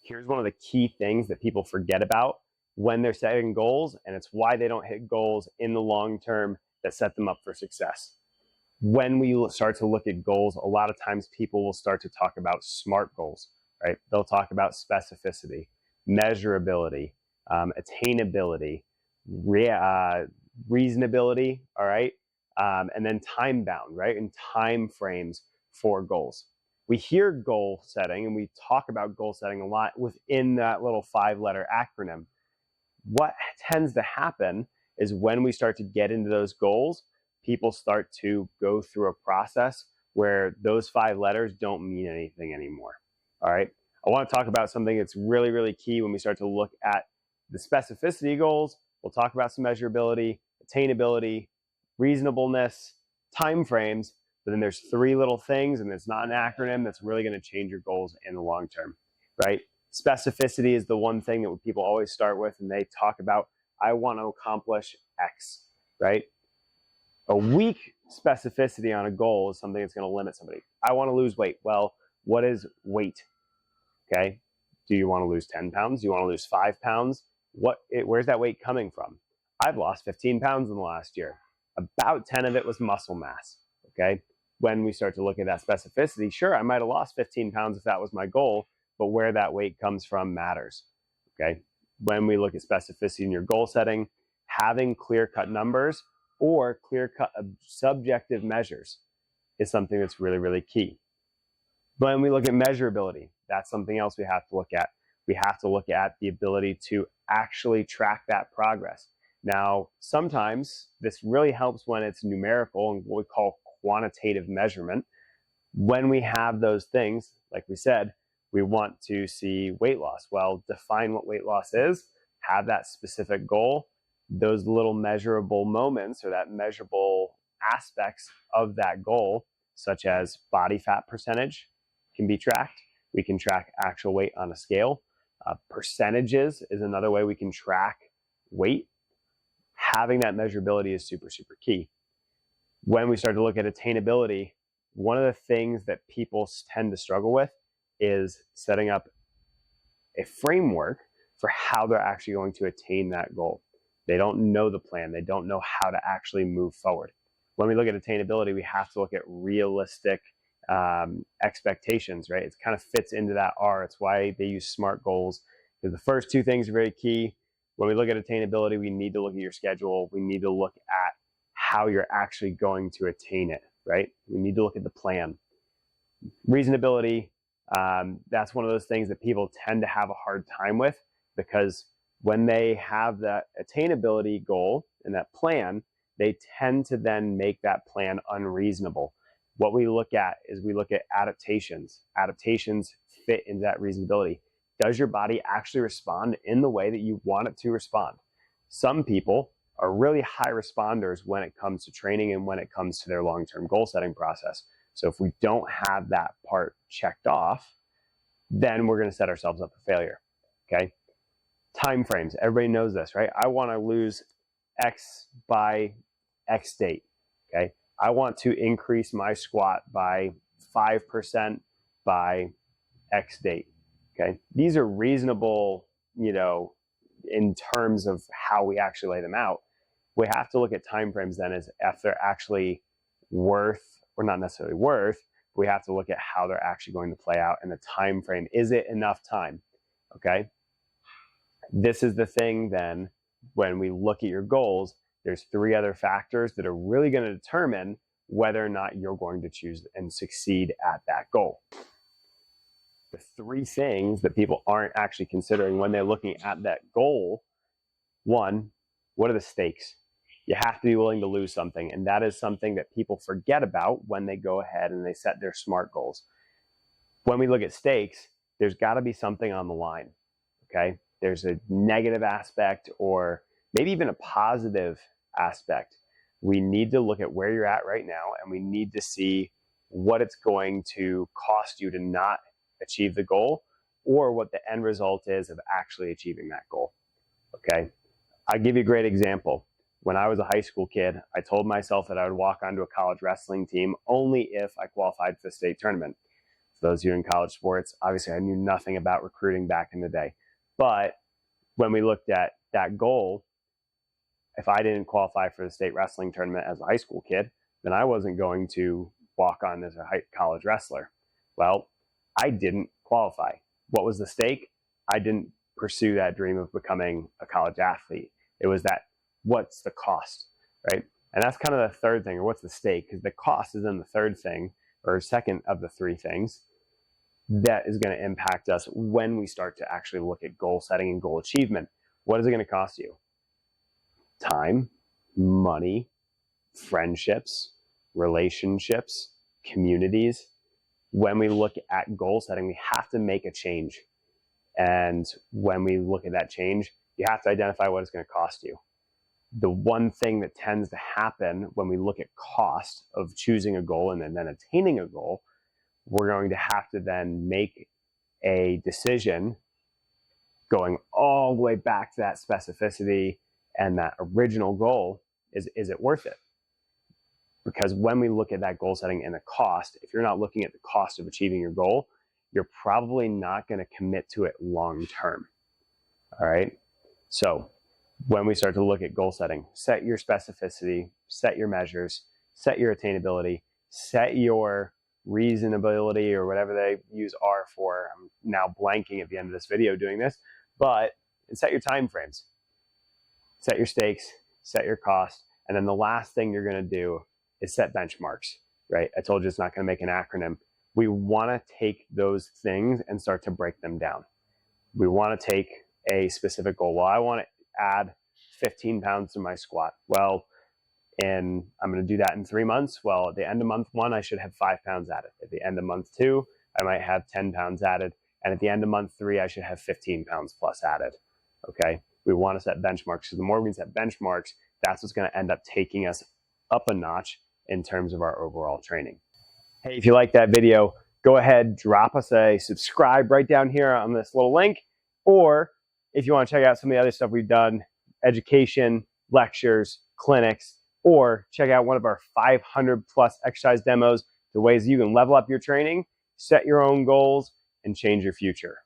Here's one of the key things that people forget about when they're setting goals, and it's why they don't hit goals in the long term that set them up for success. When we start to look at goals, a lot of times people will start to talk about SMART goals, right? They'll talk about specificity, measurability, attainability, reasonability, all right? And then time bound, right? And time frames for goals. We hear goal setting and we talk about goal setting a lot within that little 5-letter acronym. What tends to happen is when we start to get into those goals, people start to go through a process where those 5 letters don't mean anything anymore. All right. I want to talk about something that's really, really key when we start to look at the specificity goals. We'll talk about some measurability, attainability, reasonableness, time frames. But then there's 3 little things, and it's not an acronym that's really going to change your goals in the long term, right? Specificity is the one thing that people always start with, and they talk about, I want to accomplish X, right? A weak specificity on a goal is something that's going to limit somebody. I want to lose weight. Well, what is weight? Okay. Do you want to lose 10 pounds? Do you want to lose 5 pounds? Where's that weight coming from? I've lost 15 pounds in the last year. About 10 of it was muscle mass. Okay. When we start to look at that specificity, sure, I might have lost 15 pounds if that was my goal, but where that weight comes from matters. Okay. When we look at specificity in your goal setting, having clear-cut numbers or clear-cut subjective measures is something that's really, really key. When we look at measurability, that's something else we have to look at. We have to look at the ability to actually track that progress. Now, sometimes this really helps when it's numerical and what we call quantitative measurement. When we have those things, like we said, we want to see weight loss. Well, define what weight loss is, have that specific goal. Those little measurable moments or that measurable aspects of that goal, such as body fat percentage, can be tracked. We can track actual weight on a scale. Percentages is another way we can track weight. Having that measurability is super, super key. When we start to look at attainability, one of the things that people tend to struggle with is setting up a framework for how they're actually going to attain that goal. They don't know the plan. They don't know how to actually move forward. When we look at attainability, we have to look at realistic expectations, right? It kind of fits into that R. It's why they use SMART goals, because the first 2 things are very key. When we look at attainability, we need to look at your schedule. We need to look at how you're actually going to attain it, right? We need to look at the plan. Reasonability, that's one of those things that people tend to have a hard time with, because when they have that attainability goal and that plan, they tend to then make that plan unreasonable. What we look at is we look at adaptations. Adaptations fit into that reasonability. Does your body actually respond in the way that you want it to respond? Some people are really high responders when it comes to training and when it comes to their long-term goal setting process. So if we don't have that part checked off, then we're going to set ourselves up for failure. Okay. Time frames. Everybody knows this, right? I want to lose X by X date. Okay. I want to increase my squat by 5% by X date. Okay. These are reasonable, in terms of how we actually lay them out. We have to look at timeframes then as if they're actually worth, or not necessarily worth, but we have to look at how they're actually going to play out in the time frame. Is it enough time? Okay. This is the thing then, when we look at your goals, there's 3 other factors that are really going to determine whether or not you're going to choose and succeed at that goal. The 3 things that people aren't actually considering when they're looking at that goal. 1, what are the stakes? You have to be willing to lose something, and that is something that people forget about when they go ahead and they set their SMART goals. When we look at stakes, there's got to be something on the line, okay? There's a negative aspect or maybe even a positive aspect. We need to look at where you're at right now, and we need to see what it's going to cost you to not achieve the goal, or what the end result is of actually achieving that goal. Okay. I'll give you a great example. When I was a high school kid, I told myself that I would walk onto a college wrestling team only if I qualified for the state tournament. those of you in college sports, obviously I knew nothing about recruiting back in the day. But when we looked at that goal, if I didn't qualify for the state wrestling tournament as a high school kid, then I wasn't going to walk on as a college wrestler. Well, I didn't qualify. What was the stake? I didn't pursue that dream of becoming a college athlete. It was that, what's the cost, right? And that's kind of the third thing, or what's the stake? Because the cost is in the third thing, or second of the three things that is going to impact us when we start to actually look at goal setting and goal achievement. What is it going to cost you? Time, money, friendships, relationships, communities. When we look at goal setting, we have to make a change. And when we look at that change, you have to identify what it's going to cost you. The one thing that tends to happen when we look at cost of choosing a goal and then attaining a goal, we're going to have to then make a decision going all the way back to that specificity and that original goal. Is it worth it? Because when we look at that goal setting and the cost, if you're not looking at the cost of achieving your goal, you're probably not going to commit to it long term. All right. So when we start to look at goal setting, set your specificity, set your measures, set your attainability, set your reasonability, or whatever they use R for. I'm now blanking at the end of this video doing this, but set your time frames, set your stakes, set your cost. And then the last thing you're going to do is set benchmarks, right? I told you it's not going to make an acronym. We want to take those things and start to break them down. We want to take a specific goal. Well, I want to add 15 pounds to my squat. Well, and I'm going to do that in 3 months. Well, at the end of month 1, I should have 5 pounds added. At the end of month 2, I might have 10 pounds added. And at the end of month 3, I should have 15 pounds plus added. Okay. We want to set benchmarks. So the more we can set benchmarks, that's what's going to end up taking us up a notch in terms of our overall training. Hey, if you like that video, go ahead, drop us a subscribe right down here on this little link. Or if you want to check out some of the other stuff we've done, education, lectures, clinics, or check out one of our 500 plus exercise demos, the ways you can level up your training, set your own goals, and change your future.